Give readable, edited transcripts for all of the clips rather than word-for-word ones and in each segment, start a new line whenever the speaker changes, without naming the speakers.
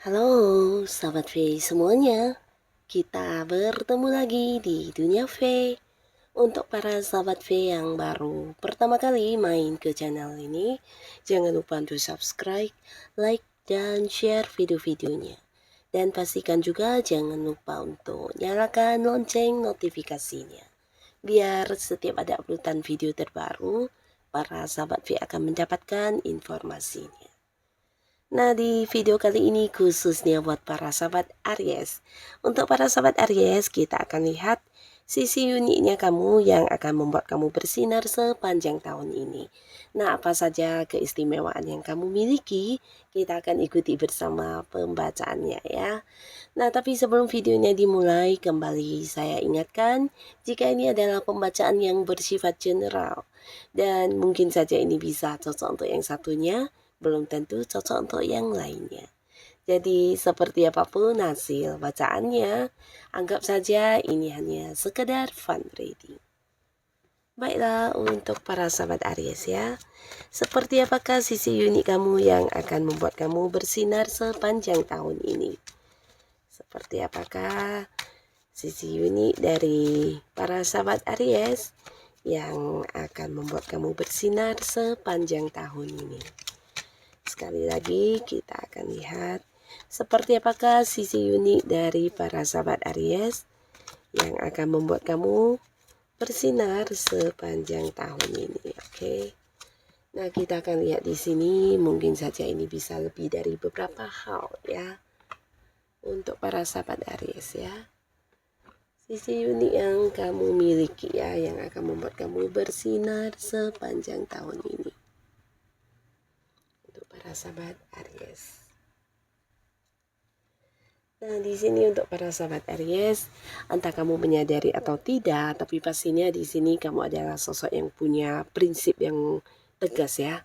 Halo, sahabat V semuanya. Kita bertemu lagi di Dunia V. Untuk para sahabat V yang baru pertama kali main ke channel ini, jangan lupa untuk subscribe, like, dan share video-videonya. Dan pastikan juga jangan lupa untuk nyalakan lonceng notifikasinya. Biar setiap ada uploadan video terbaru, para sahabat V akan mendapatkan informasinya. Nah, di video kali ini khususnya buat para sahabat Aries. Untuk para sahabat Aries, kita akan lihat sisi uniknya kamu yang akan membuat kamu bersinar sepanjang tahun ini. Nah, apa saja keistimewaan yang kamu miliki? Kita akan ikuti bersama pembacaannya ya. Nah, tapi sebelum videonya dimulai, kembali saya ingatkan, jika ini adalah pembacaan yang bersifat general, dan mungkin saja ini bisa cocok untuk yang satunya, belum tentu cocok untuk yang lainnya. Jadi seperti apapun hasil bacaannya, anggap saja ini hanya sekedar fun reading. Baiklah, untuk para sahabat Aries ya, seperti apakah sisi unik kamu yang akan membuat kamu bersinar sepanjang tahun ini? Seperti apakah sisi unik dari para sahabat Aries yang akan membuat kamu bersinar sepanjang tahun ini? Sekali lagi kita akan lihat seperti apakah sisi unik dari para sahabat Aries yang akan membuat kamu bersinar sepanjang tahun ini. Oke. Nah, kita akan lihat di sini, mungkin saja ini bisa lebih dari beberapa hal ya. Untuk para sahabat Aries ya. Sisi unik yang kamu miliki ya, yang akan membuat kamu bersinar sepanjang tahun ini. Para sahabat Aries. Nah, di sini untuk para sahabat Aries, entah kamu menyadari atau tidak, tapi pastinya di sini kamu adalah sosok yang punya prinsip yang tegas ya.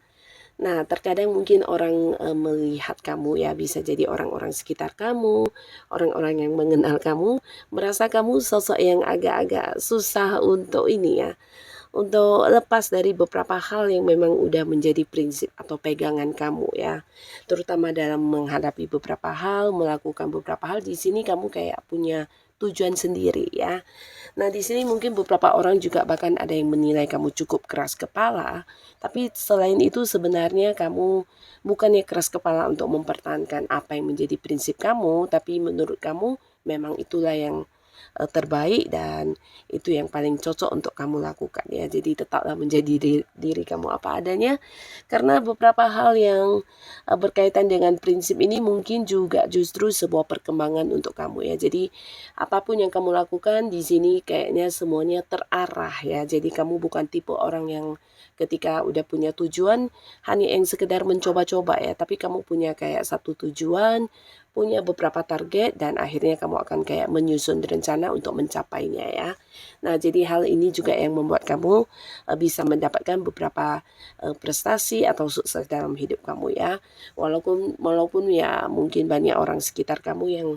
Nah, terkadang mungkin orang melihat kamu ya, bisa jadi orang-orang sekitar kamu, orang-orang yang mengenal kamu, merasa kamu sosok yang agak-agak susah untuk ini ya, untuk lepas dari beberapa hal yang memang udah menjadi prinsip atau pegangan kamu ya. Terutama dalam menghadapi beberapa hal, melakukan beberapa hal, di sini kamu kayak punya tujuan sendiri ya. Nah, di sini mungkin beberapa orang juga bahkan ada yang menilai kamu cukup keras kepala, tapi selain itu sebenarnya kamu bukannya keras kepala untuk mempertahankan apa yang menjadi prinsip kamu, tapi menurut kamu memang itulah yang terbaik dan itu yang paling cocok untuk kamu lakukan ya. Jadi tetaplah menjadi diri kamu apa adanya, karena beberapa hal yang berkaitan dengan prinsip ini mungkin juga justru sebuah perkembangan untuk kamu ya. Jadi apapun yang kamu lakukan di sini kayaknya semuanya terarah ya. Jadi kamu bukan tipe orang yang ketika udah punya tujuan hanya yang sekedar mencoba-coba ya, tapi kamu punya kayak satu tujuan, punya beberapa target, dan akhirnya kamu akan kayak menyusun rencana untuk mencapainya ya. Nah, jadi hal ini juga yang membuat kamu bisa mendapatkan beberapa prestasi atau sukses dalam hidup kamu ya. Walaupun ya mungkin banyak orang sekitar kamu yang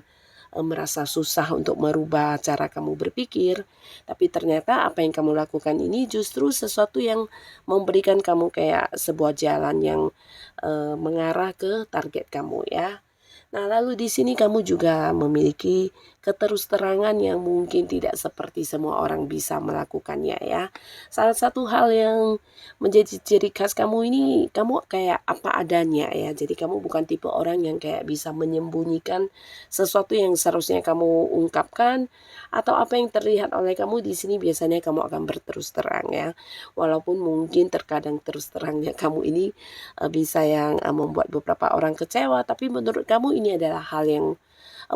merasa susah untuk merubah cara kamu berpikir, tapi ternyata apa yang kamu lakukan ini justru sesuatu yang memberikan kamu kayak sebuah jalan yang mengarah ke target kamu ya. Nah, lalu di sini kamu juga memiliki keterus-terangan yang mungkin tidak seperti semua orang bisa melakukannya ya. Salah satu hal yang menjadi ciri khas kamu ini, kamu kayak apa adanya ya. Jadi kamu bukan tipe orang yang kayak bisa menyembunyikan sesuatu yang seharusnya kamu ungkapkan, atau apa yang terlihat oleh kamu di sini biasanya kamu akan berterus terang ya. Walaupun mungkin terkadang terus terangnya kamu ini bisa yang membuat beberapa orang kecewa, tapi menurut kamu ini adalah hal yang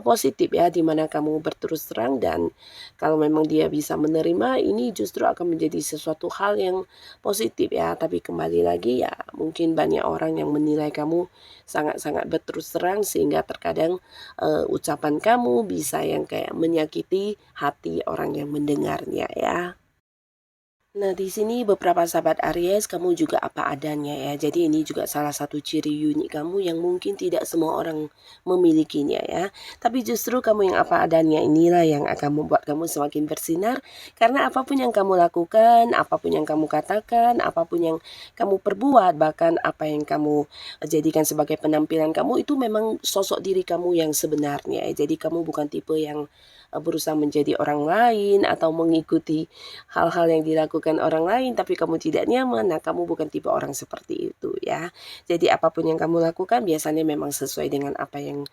positif ya, di mana kamu berterus terang, dan kalau memang dia bisa menerima, ini justru akan menjadi sesuatu hal yang positif ya. Tapi kembali lagi ya, mungkin banyak orang yang menilai kamu sangat-sangat berterus terang, sehingga terkadang ucapan kamu bisa yang kayak menyakiti hati orang yang mendengarnya ya. Nah, di sini beberapa sahabat Aries, kamu juga apa adanya ya. Jadi ini juga salah satu ciri unik kamu yang mungkin tidak semua orang memilikinya ya. Tapi justru kamu yang apa adanya inilah yang akan membuat kamu semakin bersinar. Karena apapun yang kamu lakukan, apapun yang kamu katakan, apapun yang kamu perbuat, bahkan apa yang kamu jadikan sebagai penampilan kamu, itu memang sosok diri kamu yang sebenarnya ya. Jadi kamu bukan tipe yang berusaha menjadi orang lain atau mengikuti hal-hal yang dilakukan orang lain tapi kamu tidak nyaman. Nah, kamu bukan tipe orang seperti itu ya. Jadi apapun yang kamu lakukan biasanya memang sesuai dengan apa yang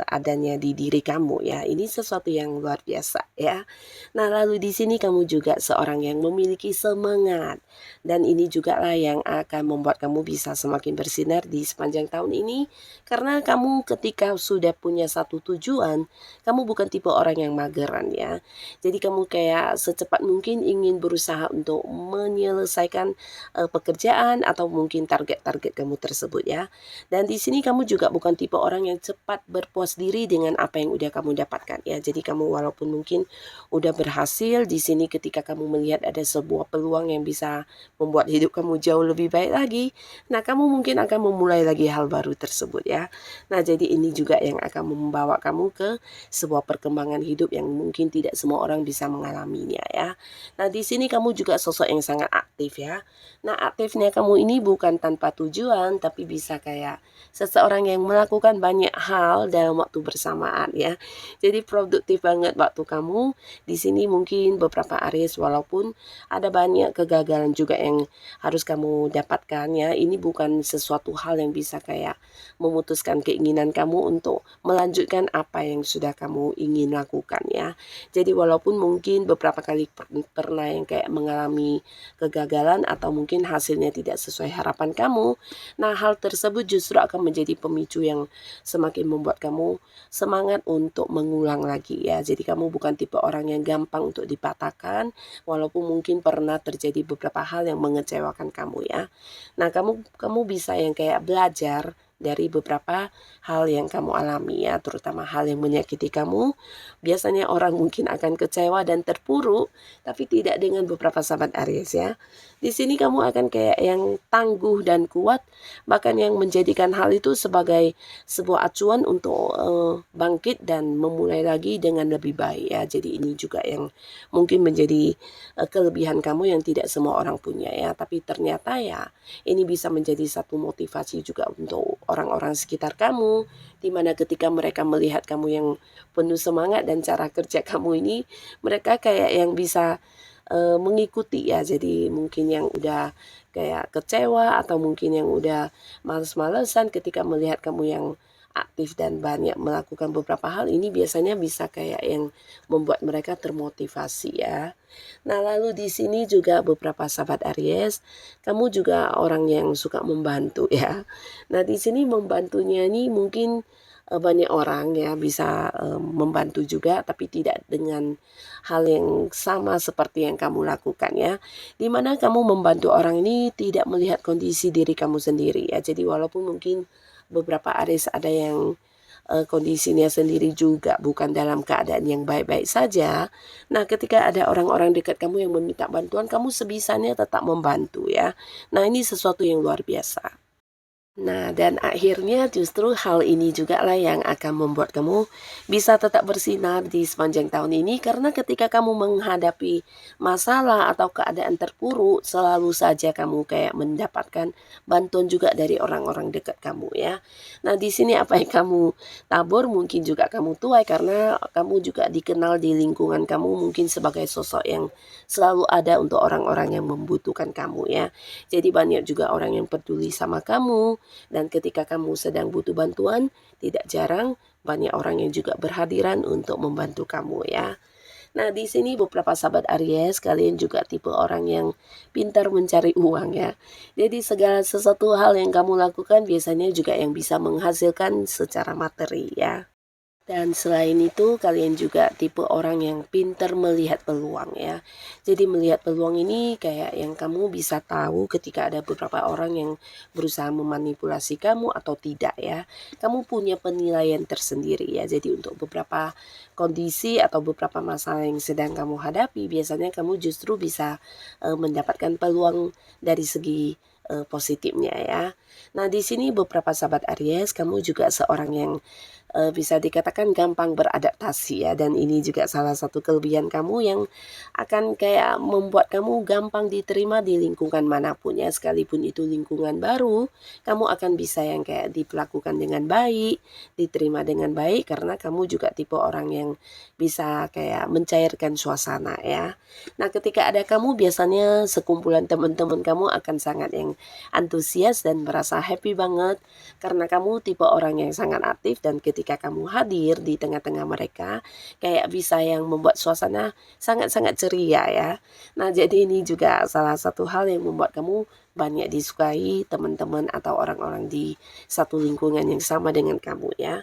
adanya di diri kamu ya. Ini sesuatu yang luar biasa ya. Nah, lalu di sini kamu juga seorang yang memiliki semangat, dan ini juga lah yang akan membuat kamu bisa semakin bersinar di sepanjang tahun ini, karena kamu ketika sudah punya satu tujuan, kamu bukan tipe orang yang mageran ya. Jadi kamu kayak secepat mungkin ingin berusaha untuk menyelesaikan pekerjaan atau mungkin target-target kamu tersebut ya. Dan di sini kamu juga bukan tipe orang yang cepat berpuas diri dengan apa yang udah kamu dapatkan ya. Jadi kamu walaupun mungkin udah berhasil di sini, ketika kamu melihat ada sebuah peluang yang bisa membuat hidup kamu jauh lebih baik lagi, nah kamu mungkin akan memulai lagi hal baru tersebut ya. Nah, jadi ini juga yang akan membawa kamu ke sebuah perkembangan hidup yang mungkin tidak semua orang bisa mengalaminya ya. Nah, di sini kamu juga sosok yang sangat aktif ya. Nah, aktifnya kamu ini bukan tanpa tujuan, tapi bisa kayak seseorang yang melakukan banyak hal dalam waktu bersamaan ya. Jadi produktif banget waktu kamu. Di sini mungkin beberapa Aries, walaupun ada banyak kegagalan juga yang harus kamu dapatkan ya. Ini bukan sesuatu hal yang bisa kayak memutuskan keinginan kamu untuk melanjutkan apa yang sudah kamu ingin lakukan ya. Jadi walaupun mungkin beberapa kali pernah yang kayak mengalami kegagalan atau mungkin hasilnya tidak sesuai harapan kamu, nah hal tersebut justru akan menjadi pemicu yang semakin membuat kamu semangat untuk mengulang lagi ya. Jadi kamu bukan tipe orang yang gampang untuk dipatahkan, walaupun mungkin pernah terjadi beberapa hal yang mengecewakan kamu ya. Nah, kamu bisa yang kayak belajar dari beberapa hal yang kamu alami ya, terutama hal yang menyakiti kamu. Biasanya orang mungkin akan kecewa dan terpuruk, tapi tidak dengan beberapa sahabat Aries ya. Di sini kamu akan kayak yang tangguh dan kuat, bahkan yang menjadikan hal itu sebagai sebuah acuan untuk bangkit dan memulai lagi dengan lebih baik ya. Jadi ini juga yang mungkin menjadi kelebihan kamu yang tidak semua orang punya ya. Tapi ternyata ya ini bisa menjadi satu motivasi juga untuk orang-orang sekitar kamu, di mana ketika mereka melihat kamu yang penuh semangat dan cara kerja kamu ini, mereka kayak yang bisa mengikuti ya. Jadi mungkin yang udah kayak kecewa atau mungkin yang udah males-malesan ketika melihat kamu yang aktif dan banyak melakukan beberapa hal, ini biasanya bisa kayak yang membuat mereka termotivasi ya. Nah, lalu di sini juga beberapa sahabat Aries, kamu juga orang yang suka membantu ya. Nah, di sini membantunya ini mungkin banyak orang ya bisa membantu juga, tapi tidak dengan hal yang sama seperti yang kamu lakukan ya. Dimana kamu membantu orang ini tidak melihat kondisi diri kamu sendiri ya. Jadi walaupun mungkin beberapa Aries ada yang kondisinya sendiri juga bukan dalam keadaan yang baik-baik saja. Nah, ketika ada orang-orang dekat kamu yang meminta bantuan, kamu sebisanya tetap membantu ya. Nah, ini sesuatu yang luar biasa. Nah, dan akhirnya justru hal ini juga lah yang akan membuat kamu bisa tetap bersinar di sepanjang tahun ini, karena ketika kamu menghadapi masalah atau keadaan terpuruk, selalu saja kamu kayak mendapatkan bantuan juga dari orang-orang dekat kamu ya. Nah, di sini apa yang kamu tabur mungkin juga kamu tuai, karena kamu juga dikenal di lingkungan kamu mungkin sebagai sosok yang selalu ada untuk orang-orang yang membutuhkan kamu ya. Jadi banyak juga orang yang peduli sama kamu, dan ketika kamu sedang butuh bantuan, tidak jarang banyak orang yang juga berhadiran untuk membantu kamu ya. Nah, di sini beberapa sahabat Aries, kalian juga tipe orang yang pintar mencari uang ya. Jadi segala sesuatu hal yang kamu lakukan biasanya juga yang bisa menghasilkan secara materi ya. Dan selain itu, kalian juga tipe orang yang pintar melihat peluang ya. Jadi melihat peluang ini kayak yang kamu bisa tahu ketika ada beberapa orang yang berusaha memanipulasi kamu atau tidak ya. Kamu punya penilaian tersendiri ya. Jadi untuk beberapa kondisi atau beberapa masalah yang sedang kamu hadapi, biasanya kamu justru bisa mendapatkan peluang dari segi positifnya ya. Nah, di sini beberapa sahabat Aries, kamu juga seorang yang bisa dikatakan gampang beradaptasi ya, dan ini juga salah satu kelebihan kamu yang akan kayak membuat kamu gampang diterima di lingkungan manapun ya, sekalipun itu lingkungan baru, kamu akan bisa yang kayak diperlakukan dengan baik, diterima dengan baik karena kamu juga tipe orang yang bisa kayak mencairkan suasana ya. Nah, ketika ada kamu biasanya sekumpulan teman-teman kamu akan sangat yang antusias dan merasa happy banget karena kamu tipe orang yang sangat aktif, dan ketika kamu hadir di tengah-tengah mereka kayak bisa yang membuat suasana sangat-sangat ceria ya. Nah, jadi ini juga salah satu hal yang membuat kamu banyak disukai teman-teman atau orang-orang di satu lingkungan yang sama dengan kamu ya.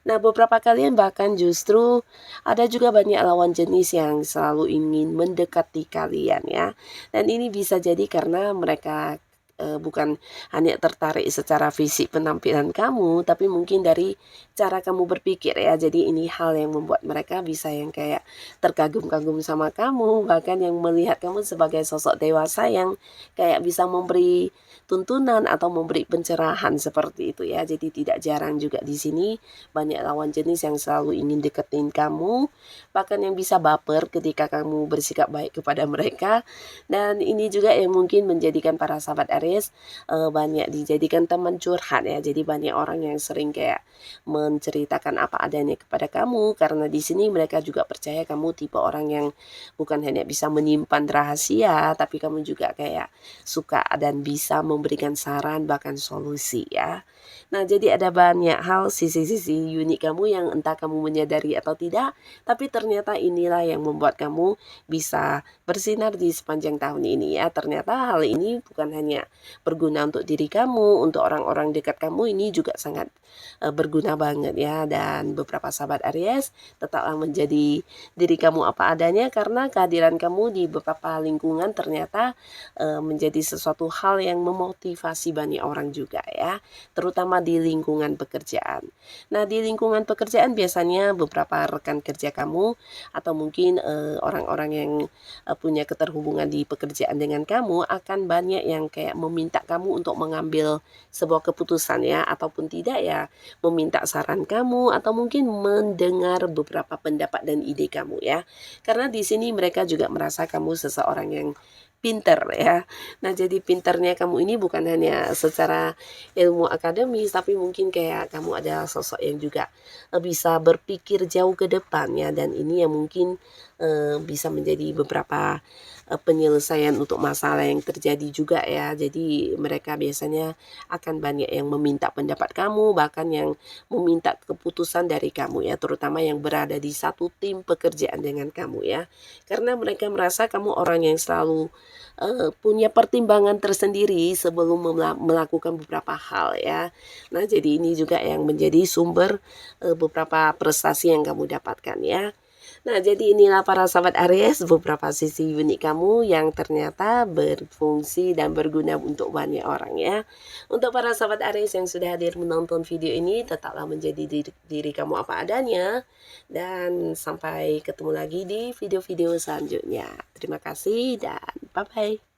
Nah, beberapa kalian bahkan justru ada juga banyak lawan jenis yang selalu ingin mendekati kalian ya. Dan ini bisa jadi karena mereka bukan hanya tertarik secara fisik penampilan kamu, tapi mungkin dari cara kamu berpikir ya. Jadi ini hal yang membuat mereka bisa yang kayak terkagum-kagum sama kamu, bahkan yang melihat kamu sebagai sosok dewasa yang kayak bisa memberi tuntunan atau memberi pencerahan seperti itu ya. Jadi tidak jarang juga di sini banyak lawan jenis yang selalu ingin deketin kamu, bahkan yang bisa baper ketika kamu bersikap baik kepada mereka. Dan ini juga yang mungkin menjadikan para sahabat Aries banyak dijadikan teman curhat ya. Jadi banyak orang yang sering kayak menceritakan apa adanya kepada kamu karena di sini mereka juga percaya kamu tipe orang yang bukan hanya bisa menyimpan rahasia, tapi kamu juga kayak suka dan bisa memberikan saran bahkan solusi ya. Nah, jadi ada banyak hal sisi-sisi unik kamu yang entah kamu menyadari atau tidak, tapi ternyata inilah yang membuat kamu bisa bersinar di sepanjang tahun ini ya. Ternyata hal ini bukan hanya berguna untuk diri kamu, untuk orang-orang dekat kamu, ini juga sangat berguna banget ya. Dan beberapa sahabat Aries, tetaplah menjadi diri kamu apa adanya karena kehadiran kamu di beberapa lingkungan ternyata menjadi sesuatu hal yang memotivasi banyak orang juga ya, terutama di lingkungan pekerjaan. Nah, di lingkungan pekerjaan biasanya beberapa rekan kerja kamu atau mungkin orang-orang yang punya keterhubungan di pekerjaan dengan kamu akan banyak yang kayak meminta kamu untuk mengambil sebuah keputusan ya, ataupun tidak ya meminta saran kamu atau mungkin mendengar beberapa pendapat dan ide kamu ya. Karena di sini mereka juga merasa kamu seseorang yang pinter ya. Nah, jadi pinternya kamu ini bukan hanya secara ilmu akademis, tapi mungkin kayak kamu adalah sosok yang juga bisa berpikir jauh ke depan ya, dan ini yang mungkin bisa menjadi beberapa penyelesaian untuk masalah yang terjadi juga ya. Jadi mereka biasanya akan banyak yang meminta pendapat kamu, bahkan yang meminta keputusan dari kamu ya, terutama yang berada di satu tim pekerjaan dengan kamu ya. Karena mereka merasa kamu orang yang selalu punya pertimbangan tersendiri sebelum melakukan beberapa hal ya. Nah, jadi ini juga yang menjadi sumber beberapa prestasi yang kamu dapatkan ya. Nah, jadi inilah para sahabat Aries, beberapa sisi unik kamu yang ternyata berfungsi dan berguna untuk banyak orang ya. Untuk para sahabat Aries yang sudah hadir menonton video ini, tetaplah menjadi diri kamu apa adanya. Dan sampai ketemu lagi di video-video selanjutnya. Terima kasih dan bye-bye.